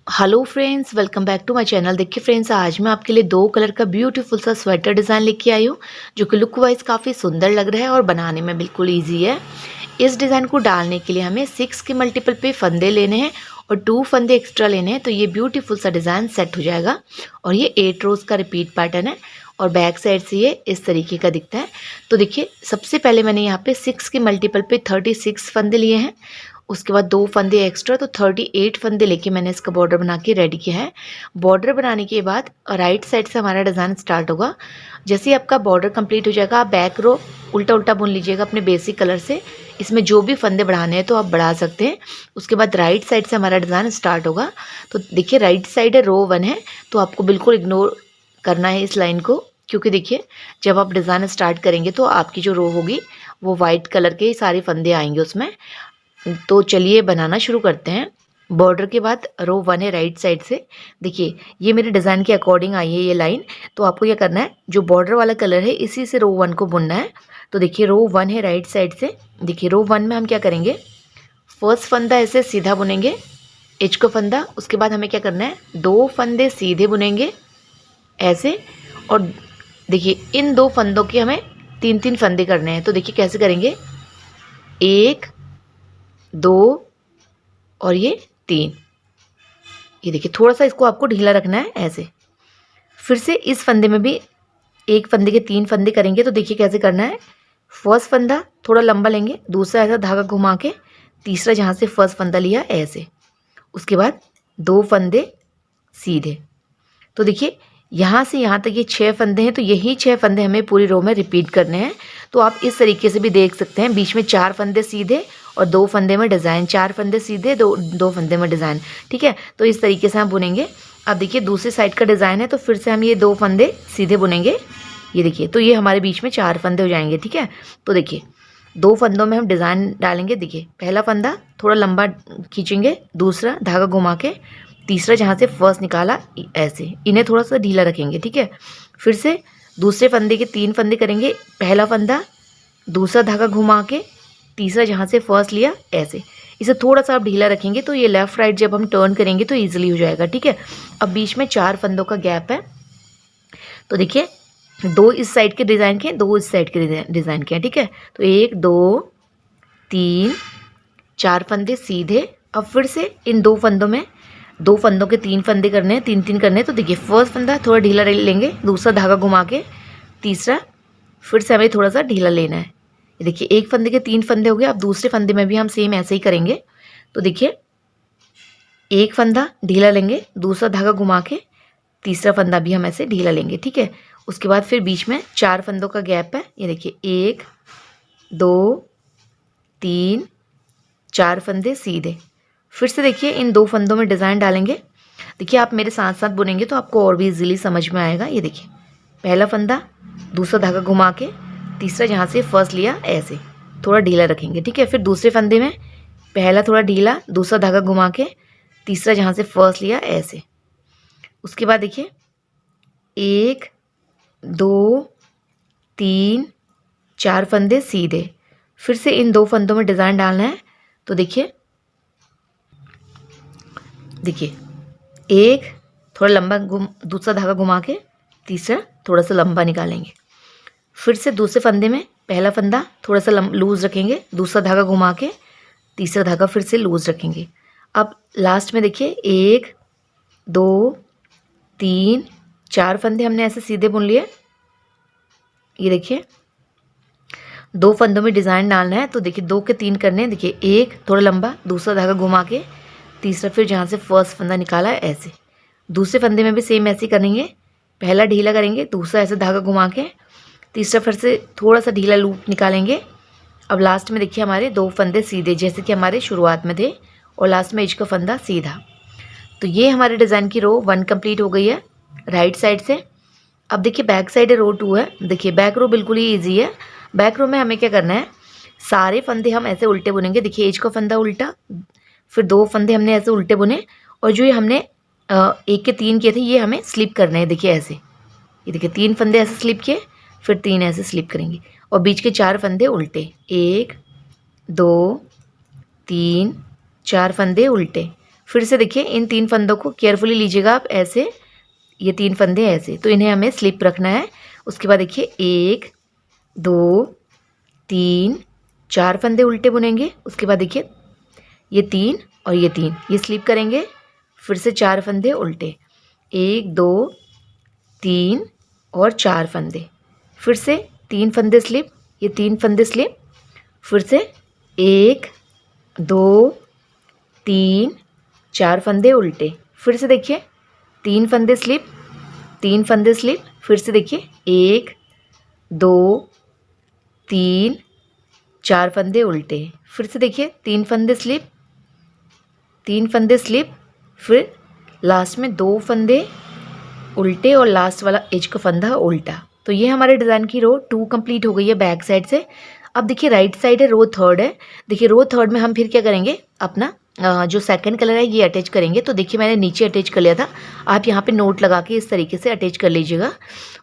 Hello friends, welcome back to my channel. देखिए friends, आज मैं आपके लिए दो कलर का ब्यूटीफुल सा स्वेटर डिज़ाइन लेके आई हूँ, जो कि लुक वाइज काफ़ी सुंदर लग रहा है और बनाने में बिल्कुल इजी है। इस डिज़ाइन को डालने के लिए हमें 6 के मल्टीपल पे फंदे लेने हैं और 2 फंदे एक्स्ट्रा लेने हैं, तो ये ब्यूटीफुल सा डिज़ाइन सेट हो जाएगा। और ये 8 रोज़ का रिपीट पैटर्न है और बैक साइड से ये इस तरीके का दिखता है। तो देखिए, सबसे पहले मैंने यहाँ पे 6 के मल्टीपल पे 36 फंदे लिए हैं। उसके बाद 2 फंदे एक्स्ट्रा, तो 38 फंदे लेके मैंने इसका बॉर्डर बना के रेडी किया है। बॉर्डर बनाने के बाद राइट साइड से हमारा डिज़ाइन स्टार्ट होगा। जैसे ही आपका बॉर्डर कंप्लीट हो जाएगा, आप बैक रो उल्टा उल्टा बुन लीजिएगा अपने बेसिक कलर से। इसमें जो भी फंदे बढ़ाने हैं तो आप बढ़ा सकते हैं। उसके बाद राइट साइड से हमारा डिज़ाइन स्टार्ट होगा। तो देखिए, राइट साइड है, रो 1 है, तो आपको बिल्कुल इग्नोर करना है इस लाइन को, क्योंकि देखिए जब आप डिज़ाइन स्टार्ट करेंगे तो आपकी जो रो होगी वो वाइट कलर के सारे फंदे आएंगे उसमें। तो चलिए बनाना शुरू करते हैं। बॉर्डर के बाद रो 1 है राइट साइड से। देखिए, ये मेरे डिज़ाइन के अकॉर्डिंग आई है ये लाइन। तो आपको क्या करना है, जो बॉर्डर वाला कलर है इसी से रो 1 को बुनना है। तो देखिए, रो 1 है राइट साइड से। देखिए, रो 1 में हम क्या करेंगे, फर्स्ट फंदा ऐसे सीधा बुनेंगे, एज का फंदा। उसके बाद हमें क्या करना है, 2 फंदे सीधे बुनेंगे ऐसे। और देखिए, इन 2 फंदों के हमें 3-3 फंदे करने हैं। तो देखिए कैसे करेंगे, 1 2 और ये 3। ये देखिए, थोड़ा सा इसको आपको ढीला रखना है ऐसे। फिर से इस फंदे में भी एक फंदे के 3 फंदे करेंगे। तो देखिए कैसे करना है, फर्स्ट फंदा थोड़ा लंबा लेंगे, दूसरा ऐसा धागा घुमा के, तीसरा जहाँ से फर्स्ट फंदा लिया ऐसे। उसके बाद 2 फंदे सीधे। तो देखिए, यहाँ से यहाँ तक ये 6 फंदे हैं, तो यही 6 फंदे हमें पूरी रो में रिपीट करने हैं। तो आप इस तरीके से भी देख सकते हैं, बीच में 4 फंदे सीधे और 2 फंदे में डिज़ाइन, 4 फंदे सीधे, 2 फंदे में डिज़ाइन। ठीक है, तो इस तरीके से हम बुनेंगे। अब देखिए, दूसरी साइड का डिज़ाइन है, तो फिर से हम ये 2 फंदे सीधे बुनेंगे। ये देखिए, तो ये हमारे बीच में 4 फंदे हो जाएंगे। ठीक है, तो देखिए 2 फंदों में हम डिज़ाइन डालेंगे। देखिए, पहला फंदा थोड़ा लंबा खींचेंगे, दूसरा धागा घुमा के, तीसरा जहाँ से फर्स्ट निकाला ऐसे, इन्हें थोड़ा सा ढीला रखेंगे। ठीक है, फिर से दूसरे फंदे के 3 फंदे करेंगे, पहला फंदा, दूसरा धागा घुमा के, तीसरा जहाँ से फर्स्ट लिया ऐसे। इसे थोड़ा सा आप ढीला रखेंगे तो ये लेफ़्ट राइट जब हम टर्न करेंगे तो ईजिली हो जाएगा। ठीक है, अब बीच में 4 फंदों का गैप है। तो देखिए, 2 इस साइड के डिज़ाइन के, 2 इस साइड के डिज़ाइन के हैं। ठीक है, तो 1 2 3 4 फंदे सीधे। अब फिर से इन 2 फंदों में 2 फंदों के 3 फंदे करने हैं, 3-3 करने हैं। तो देखिए, फर्स्ट फंदा थोड़ा ढीला लेंगे, दूसरा धागा घुमा के, तीसरा फिर से हमें थोड़ा सा ढीला लेना है। ये देखिए, एक फंदे के 3 फंदे हो गए। अब दूसरे फंदे में भी हम सेम ऐसे ही करेंगे। तो देखिए, एक फंदा ढीला लेंगे, दूसरा धागा घुमा के, तीसरा फंदा भी हम ऐसे ढीला लेंगे। ठीक है, उसके बाद फिर बीच में 4 फंदों का गैप है। ये देखिए, 1 2 3 4 फंदे सीधे। फिर से देखिए, इन 2 फंदों में डिज़ाइन डालेंगे। देखिए, आप मेरे साथ साथ बुनेंगे तो आपको और भी इजीली समझ में आएगा। ये देखिए, पहला फंदा, दूसरा धागा घुमा के, तीसरा जहाँ से फर्स्ट लिया ऐसे, थोड़ा ढीला रखेंगे। ठीक है, फिर दूसरे फंदे में पहला थोड़ा ढीला, दूसरा धागा घुमा के, तीसरा जहाँ से फर्स्ट लिया ऐसे। उसके बाद देखिए, 1 2 3 4 फंदे सीधे। फिर से इन 2 फंदों में डिज़ाइन डालना है। तो देखिए, एक थोड़ा लंबा दूसरा धागा घुमा के, तीसरा थोड़ा सा लंबा निकालेंगे। फिर से दूसरे फंदे में पहला फंदा थोड़ा सा लूज़ रखेंगे, दूसरा धागा घुमा के, तीसरा धागा फिर से लूज़ रखेंगे। अब लास्ट में देखिए, 1 2 3 4 फंदे हमने ऐसे सीधे बुन लिए। ये देखिए, 2 फंदों में डिज़ाइन डालना है। तो देखिए, 2 के 3 करने हैं। देखिए, एक थोड़ा लंबा, दूसरा धागा घुमा के, तीसरा फिर जहाँ से फर्स्ट फंदा निकाला है ऐसे। दूसरे फंदे में भी सेम ऐसे ही करेंगे, पहला ढीला करेंगे, दूसरा ऐसे धागा घुमा के, तीसरा फिर से थोड़ा सा ढीला लूप निकालेंगे। अब लास्ट में देखिए, हमारे 2 फंदे सीधे, जैसे कि हमारे शुरुआत में थे, और लास्ट में एज का फंदा सीधा। तो ये हमारे डिज़ाइन की रो 1 कंप्लीट हो गई है राइट साइड से। अब देखिए, बैक साइड है, रो 2 है। देखिए, बैक रो बिल्कुल ही ईजी है। बैक रो में हमें क्या करना है, सारे फंदे हम ऐसे उल्टे बुनेंगे। देखिए, एज का फंदा उल्टा, फिर 2 फंदे हमने ऐसे उल्टे बुने, और जो ये हमने 1 के 3 किए थे ये हमें स्लिप करने हैं। देखिए ऐसे, ये देखिए 3 फंदे ऐसे स्लिप किए, फिर 3 ऐसे स्लिप करेंगे, और बीच के 4 फंदे उल्टे, 1 2 3 4 फंदे उल्टे। फिर से देखिए इन 3 फंदों को केयरफुली लीजिएगा आप ऐसे, ये 3 फंदे ऐसे, तो इन्हें हमें स्लिप रखना है। उसके बाद देखिए 1 2 3 4 फंदे उल्टे बुनेंगे। उसके बाद देखिए ये 3 और ये 3 ये स्लिप करेंगे, फिर से 4 फंदे उल्टे, 1 2 3 और 4 फंदे, फिर से 3 फंदे स्लिप, ये 3 फंदे स्लिप, फिर से 1 2 3 4 फंदे उल्टे, फिर से देखिए 3 फंदे स्लिप, 3 फंदे स्लिप, फिर से देखिए 1 2 3 4 फंदे उल्टे, फिर से देखिए 3 फंदे स्लिप, 3 फंदे स्लिप, फिर लास्ट में 2 फंदे उल्टे और लास्ट वाला एज का फंदा उल्टा। तो ये हमारे डिज़ाइन की रो 2 कंप्लीट हो गई है बैक साइड से। अब देखिए राइट साइड है, रो 3 है। देखिए रो 3 में हम फिर क्या करेंगे, अपना जो सेकंड कलर है ये अटैच करेंगे। तो देखिए मैंने नीचे अटैच कर लिया था, आप यहाँ पे नोट लगा के इस तरीके से अटैच कर लीजिएगा।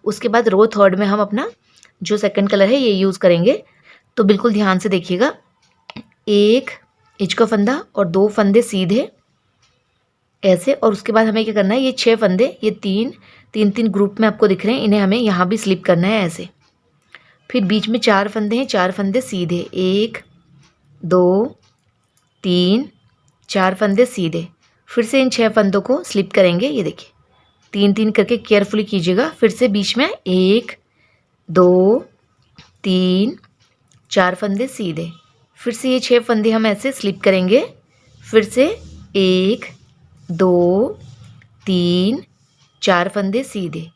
उसके बाद रो 3 में हम अपना जो सेकंड कलर है ये यूज़ करेंगे। तो बिल्कुल ध्यान से देखिएगा, 1 एज का फंदा और 2 फंदे सीधे ऐसे, और उसके बाद हमें क्या करना है, ये 6 फंदे, ये 3 ग्रुप में आपको दिख रहे हैं, इन्हें हमें यहाँ भी स्लिप करना है ऐसे। फिर बीच में 4 फंदे हैं, 4 फंदे सीधे, 1 2 3 4 फंदे सीधे, फिर से इन 6 फंदों को स्लिप करेंगे। ये देखिए 3 करके केयरफुली कीजिएगा। फिर से बीच में 1 2 3 4 फंदे सीधे, फिर से ये 6 फंदे हम ऐसे स्लिप करेंगे। फिर से 1 2 3 4 फंदे सीधे,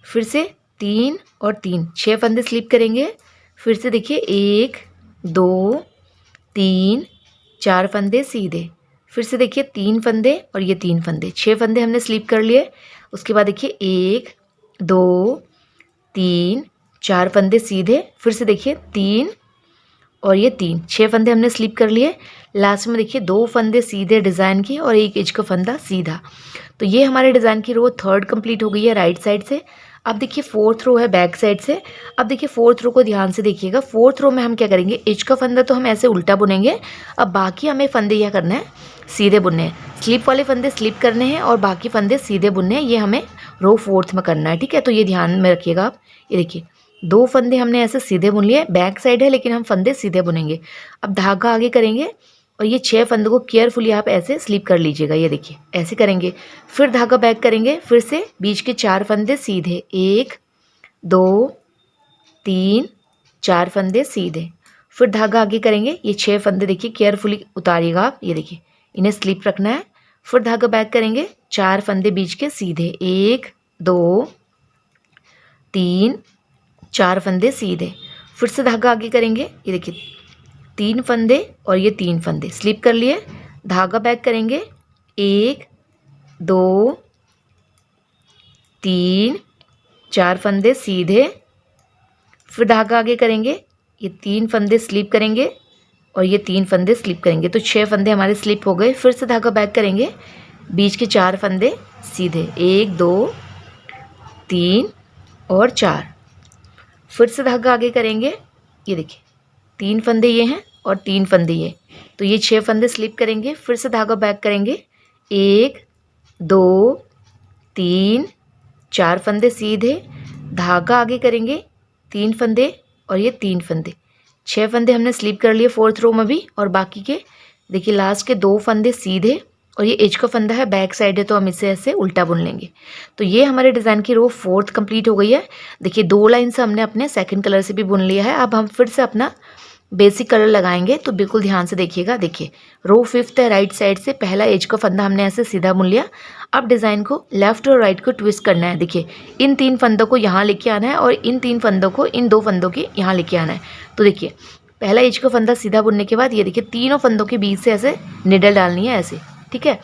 फिर से 3 और 3 6 फंदे स्लिप करेंगे। फिर से देखिए 1 2 3 4 फंदे सीधे, फिर से देखिए 3 फंदे और ये 3 फंदे, 6 फंदे हमने स्लिप कर लिए। उसके बाद देखिए 1 2 3 4 फंदे सीधे, फिर से देखिए 3 और ये 3 6 फंदे हमने स्लिप कर लिए। लास्ट में देखिए 2 फंदे सीधे डिज़ाइन की और 1 एज का फंदा सीधा। तो ये हमारे डिज़ाइन की रो 3 कंप्लीट हो गई है राइट साइड से। अब देखिए 4th रो है बैक साइड से। अब देखिए 4th रो को ध्यान से देखिएगा। 4th रो में हम क्या करेंगे, एज का फंदा तो हम ऐसे उल्टा बुनेंगे। अब बाकी हमें फंदे क्या करना है, सीधे बुनने हैं। स्लिप वाले फंदे स्लिप करने हैं और बाकी फंदे सीधे बुनने हैं। ये हमें रो 4th में करना है, ठीक है। तो ये ध्यान में रखिएगा आप। ये देखिए 2 फंदे हमने ऐसे सीधे बुन लिए, बैक साइड है लेकिन हम फंदे सीधे बुनेंगे। अब धागा आगे करेंगे और ये 6 फंदों को केयरफुली आप ऐसे स्लिप कर लीजिएगा। ये देखिए ऐसे करेंगे, फिर धागा बैक करेंगे, फिर से बीच के 4 फंदे सीधे, 1 2 3 4 फंदे सीधे, फिर धागा आगे करेंगे। ये 6 फंदे देखिए केयरफुली उतारिएगा आप। ये देखिए इन्हें स्लिप रखना है, फिर धागा बैक करेंगे, 4 फंदे बीच के सीधे, 1 2 3 4 फंदे सीधे, फिर से धागा आगे करेंगे। ये देखिए 3 फंदे और ये 3 फंदे स्लिप कर लिए, धागा बैक करेंगे, 1 2 3 4 फंदे सीधे, फिर धागा आगे करेंगे, ये 3 फंदे स्लिप करेंगे और ये 3 फंदे स्लिप करेंगे। तो 6 फंदे हमारे स्लिप हो गए। फिर से धागा बैक करेंगे, बीच के 4 फंदे सीधे, 1 2 3 और 4, फिर से धागा आगे करेंगे। ये देखिए 3 फंदे ये हैं और 3 फंदे ये, तो ये 6 फंदे स्लिप करेंगे। फिर से धागा बैक करेंगे, 1 2 3 4 फंदे सीधे, धागा आगे करेंगे, 3 फंदे और ये 3 फंदे, 6 फंदे हमने स्लिप कर लिए 4th रो में भी। और बाकी के देखिए लास्ट के 2 फंदे सीधे और ये एज का फंदा है, बैक साइड है तो हम इसे ऐसे उल्टा बुन लेंगे। तो ये हमारे डिज़ाइन की रो 4th कंप्लीट हो गई है। देखिए 2 लाइन से हमने अपने सेकंड कलर से भी बुन लिया है। अब हम फिर से अपना बेसिक कलर लगाएंगे, तो बिल्कुल ध्यान से देखिएगा। देखिए रो 5th है राइट साइड से, पहला एज का फंदा हमने ऐसे सीधा बुन लिया। अब डिज़ाइन को लेफ़्ट और राइट को ट्विस्ट करना है। देखिए इन 3 फंदों को यहाँ लेके आना है और इन 3 फंदों को इन 2 फंदों के यहाँ लेके आना है। तो देखिए पहला एज का फंदा सीधा बुनने के बाद ये देखिए तीनों फंदों के बीच से ऐसे निडल डालनी है ऐसे, ठीक है।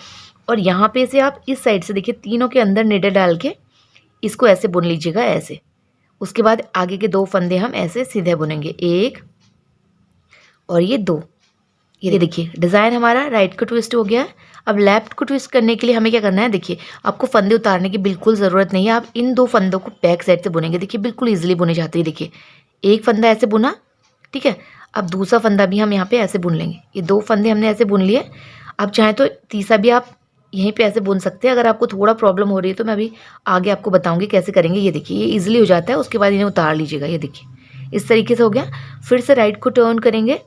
और यहाँ पे से आप इस साइड से देखिए तीनों के अंदर निडल डाल के इसको ऐसे बुन लीजिएगा ऐसे। उसके बाद आगे के 2 फंदे हम ऐसे सीधे बुनेंगे, 1 और ये 2। ये देखिए डिज़ाइन हमारा राइट को ट्विस्ट हो गया है। अब लेफ्ट को ट्विस्ट करने के लिए हमें क्या करना है, देखिए आपको फंदे उतारने की बिल्कुल ज़रूरत नहीं है। आप इन 2 फंदों को बैक साइड से बुनेंगे, देखिए बिल्कुल ईजिली बुने जाते हैं। देखिए एक फंदा ऐसे बुना, ठीक है। अब दूसरा फंदा भी हम यहाँ पे ऐसे बुन लेंगे। ये 2 फंदे हमने ऐसे बुन लिए। अब चाहे तो तीसरा भी आप यहीं पे ऐसे बुन सकते हैं। अगर आपको थोड़ा प्रॉब्लम हो रही है तो मैं अभी आगे आपको बताऊंगी कैसे करेंगे। ये देखिए, ये इजीली हो जाता है। उसके बाद इन्हें उतार लीजिएगा। ये देखिए इस तरीके से हो गया। फिर से राइट को टर्न करेंगे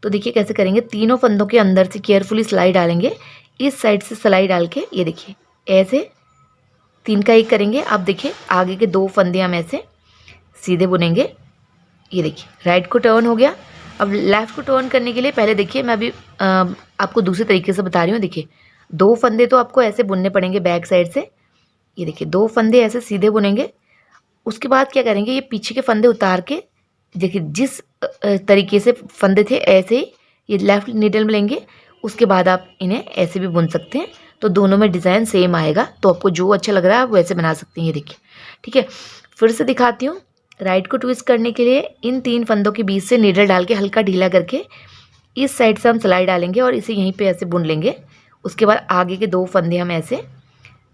तो देखिए कैसे करेंगे, तीनों फंदों के अंदर से केयरफुली सिलाई डालेंगे। इस साइड से सिलाई डाल के ये देखिए ऐसे 3 का 1 करेंगे। अब देखिए आगे के 2 फंदे हम ऐसे सीधे बुनेंगे। ये देखिए राइट को टर्न हो गया। अब लेफ़्ट को टर्न करने के लिए पहले देखिए मैं अभी आपको दूसरे तरीके से बता रही हूँ। देखिए 2 फंदे तो आपको ऐसे बुनने पड़ेंगे बैक साइड से। ये देखिए 2 फंदे ऐसे सीधे बुनेंगे। उसके बाद क्या करेंगे, ये पीछे के फंदे उतार के देखिए जिस तरीके से फंदे थे ऐसे ही ये लेफ़्ट नीडल में लेंगे। उसके बाद आप इन्हें ऐसे भी बुन सकते हैं, तो दोनों में डिज़ाइन सेम आएगा। तो आपको जो अच्छा लग रहा है आप वैसे बना सकती हैं। ये देखिए ठीक है। फिर से दिखाती हूँ। राइट को ट्विस्ट करने के लिए इन 3 फंदों के बीच से नीडल डाल के हल्का ढीला करके इस साइड से हम सिलाई डालेंगे और इसे यहीं पे ऐसे बुन लेंगे। उसके बाद आगे के 2 फंदे हम ऐसे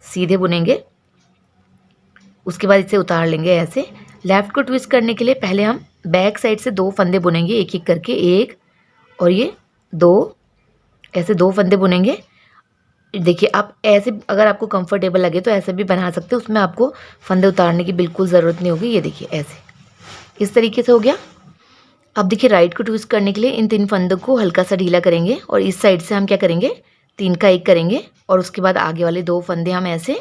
सीधे बुनेंगे। उसके बाद इसे उतार लेंगे ऐसे। लेफ़्ट को ट्विस्ट करने के लिए पहले हम बैक साइड से 2 फंदे बुनेंगे एक एक करके, 1 और ये 2, ऐसे 2 फंदे बुनेंगे। देखिए आप ऐसे अगर आपको कंफर्टेबल लगे तो ऐसे भी बना सकते हो, उसमें आपको फंदे उतारने की बिल्कुल ज़रूरत नहीं होगी। ये देखिए ऐसे इस तरीके से हो गया। अब देखिए राइट को ट्विस्ट करने के लिए इन 3 फंदों को हल्का सा ढीला करेंगे और इस साइड से हम क्या करेंगे, 3 का 1 करेंगे और उसके बाद आगे वाले 2 फंदे हम ऐसे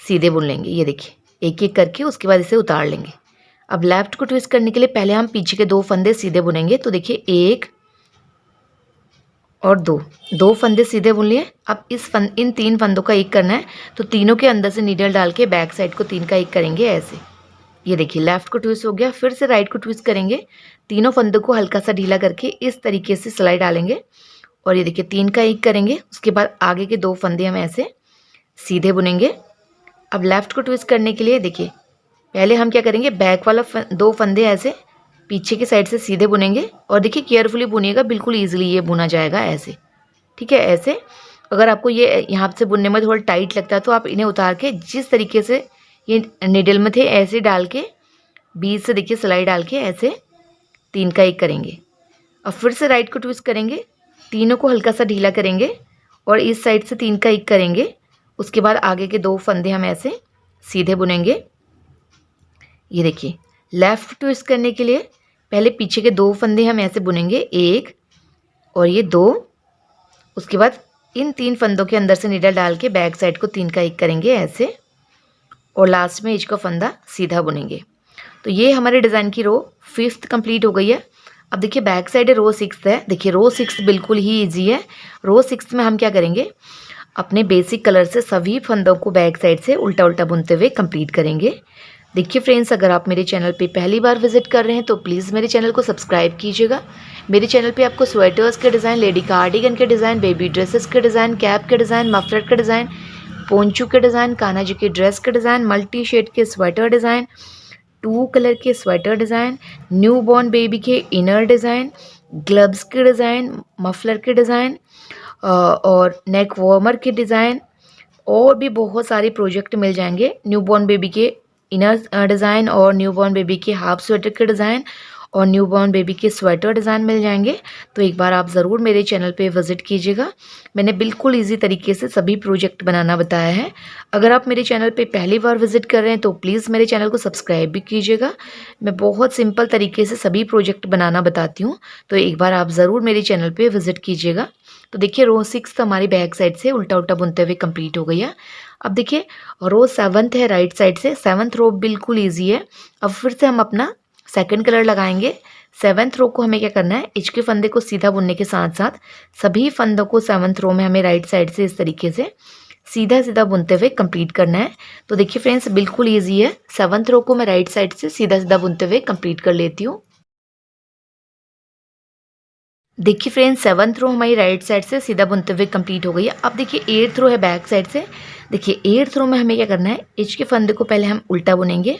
सीधे बुन लेंगे। ये देखिए एक एक करके उसके बाद इसे उतार लेंगे। अब लेफ़्ट को ट्विस्ट करने के लिए पहले हम पीछे के 2 फंदे सीधे बुनेंगे। तो देखिए 1 और 2 फंदे सीधे बुन लिए। अब इन 3 फंदों का 1 करना है, तो तीनों के अंदर से नीडल डाल के बैक साइड को 3 का 1 करेंगे ऐसे। ये देखिए लेफ़्ट को ट्विस्ट हो गया। फिर से राइट को ट्विस्ट करेंगे। तीनों फंदों को हल्का सा ढीला करके इस तरीके से सिलाई डालेंगे और ये देखिए 3 का 1 करेंगे। उसके बाद आगे के 2 फंदे हम ऐसे सीधे बुनेंगे। अब लेफ़्ट को ट्विस्ट करने के लिए देखिए पहले हम क्या करेंगे, बैक वाला 2 फंदे ऐसे पीछे की साइड से सीधे बुनेंगे और देखिए केयरफुली बुनिएगा, बिल्कुल ईजिली ये बुना जाएगा ऐसे। ठीक है ऐसे। अगर आपको ये यहाँ से बुनने में थोड़ा टाइट लगता है तो आप इन्हें उतार के जिस तरीके से ये निडल में थे ऐसे डाल के बीच से देखिए सिलाई डाल के ऐसे 3 का 1 करेंगे। अब फिर से राइट को ट्विस्ट करेंगे, तीनों को हल्का सा ढीला करेंगे और इस साइड से 3 का 1 करेंगे। उसके बाद आगे के 2 फंदे हम ऐसे सीधे बुनेंगे। ये देखिए लेफ़्ट ट्विस्ट करने के लिए पहले पीछे के 2 फंदे हम ऐसे बुनेंगे, 1 और ये 2। उसके बाद इन 3 फंदों के अंदर से नीडल डाल के बैक साइड को 3 का 1 करेंगे ऐसे और लास्ट में एज का फंदा सीधा बुनेंगे। तो ये हमारे डिज़ाइन की रो 5th कंप्लीट हो गई है। अब देखिए बैक साइड रो 6th है। देखिए रो 6 बिल्कुल ही ईजी है। रो 6 में हम क्या करेंगे, अपने बेसिक कलर से सभी फंदों को बैक साइड से उल्टा उल्टा बुनते हुए कंप्लीट करेंगे। देखिए फ्रेंड्स, अगर आप मेरे चैनल पे पहली बार विजिट कर रहे हैं तो प्लीज़ मेरे चैनल को सब्सक्राइब कीजिएगा। मेरे चैनल पे आपको स्वेटर्स के डिज़ाइन, लेडी कार्डिगन के डिज़ाइन, बेबी ड्रेसेस के डिज़ाइन, कैप के डिज़ाइन, मफलर के डिज़ाइन, पोंचू के डिज़ाइन, कान्हा जी की ड्रेस के डिज़ाइन, मल्टी शेड के स्वेटर डिज़ाइन, 2 कलर के sweater design, new born baby के इनर डिज़ाइन, ग्लव्स के डिज़ाइन, मफलर के डिज़ाइन और नेक वार्मर के डिज़ाइन और भी बहुत सारे प्रोजेक्ट मिल जाएंगे। न्यूबॉर्न बेबी के इनर डिज़ाइन और न्यूबॉर्न बेबी के हाफ स्वेटर के डिज़ाइन और न्यूबॉर्न बेबी के स्वेटर डिज़ाइन मिल जाएंगे। तो एक बार आप ज़रूर मेरे चैनल पे विज़िट कीजिएगा। मैंने बिल्कुल इजी तरीके से सभी प्रोजेक्ट बनाना बताया है। अगर आप मेरे चैनल पे पहली बार विज़िट कर रहे हैं तो प्लीज़ मेरे चैनल को सब्सक्राइब भी कीजिएगा। मैं बहुत सिंपल तरीके से सभी प्रोजेक्ट बनाना बताती हूँ, तो एक बार आप ज़रूर मेरे चैनल पर विज़िट कीजिएगा। तो देखिए रो 6 हमारी बैक साइड से उल्टा उल्टा बुनते हुए कंप्लीट हो गई है। अब देखिए रो 7th है राइट साइड से। 7th रो बिल्कुल इजी है। अब फिर से हम अपना सेकंड कलर लगाएंगे। 7th रो को हमें क्या करना है, इच के फंदे को सीधा बुनने के साथ साथ सभी फंदों को 7th रो में हमें राइट साइड से इस तरीके से सीधा सीधा बुनते हुए कंप्लीट करना है। तो देखिए फ्रेंड्स बिल्कुल ईजी है। 7th रो को मैं राइट साइड से सीधा सीधा बुनते हुए कंप्लीट कर लेती हूँ। देखिए फ्रेंड्स 7th रो हमारी राइट साइड से सीधा बुनते हुए कंप्लीट हो गई है। अब देखिए 8th रो है बैक साइड से। देखिए 8th रो में हमें क्या करना है, इच के फंदे को पहले हम उल्टा बुनेंगे।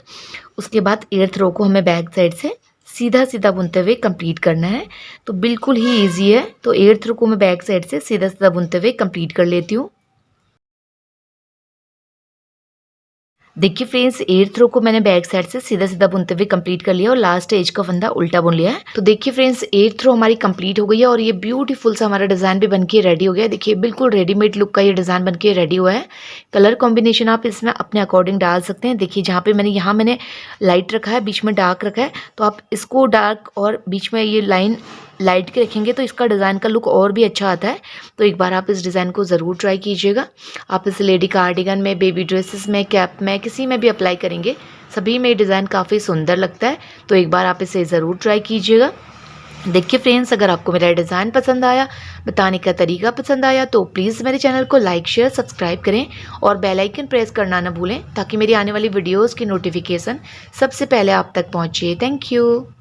उसके बाद 8th रो को हमें बैक साइड से सीधा सीधा बुनते हुए कंप्लीट करना है। तो बिल्कुल ही ईजी है। तो 8th रो को मैं बैक साइड से सीधा सीधा बुनते हुए कंप्लीट कर लेती हूँ। देखिए फ्रेंड्स 8th रो को मैंने बैक साइड से सीधा-सीधा बुनते हुए कंप्लीट कर लिया और लास्ट एज का फंदा उल्टा बुन लिया है। तो देखिए फ्रेंड्स 8th रो हमारी कंप्लीट हो गई है और ये ब्यूटीफुल सा हमारा डिज़ाइन भी बनके रेडी हो गया है। देखिए बिल्कुल रेडीमेड लुक का ये डिज़ाइन बनके रेडी हुआ है। कलर कॉम्बिनेशन आप इसमें अपने अकॉर्डिंग डाल सकते हैं। देखिए जहाँ पे मैंने लाइट रखा है, बीच में डार्क रखा है, तो आप इसको डार्क और बीच में ये लाइन लाइट के रखेंगे तो इसका डिज़ाइन का लुक और भी अच्छा आता है। तो एक बार आप इस डिज़ाइन को ज़रूर ट्राई कीजिएगा। आप इसे लेडी कार्डिगन में, बेबी ड्रेसेस में, कैप में, किसी में भी अप्लाई करेंगे, सभी में डिज़ाइन काफ़ी सुंदर लगता है। तो एक बार आप इसे ज़रूर ट्राई कीजिएगा। देखिए फ्रेंड्स, अगर आपको मेरा डिज़ाइन पसंद आया, बताने का तरीका पसंद आया, तो प्लीज़ मेरे चैनल को लाइक शेयर सब्सक्राइब करें और बेल आइकन प्रेस करना ना भूलें ताकि मेरी आने वाली वीडियोज़ की नोटिफिकेशन सबसे पहले आप तक पहुँचे। Thank you.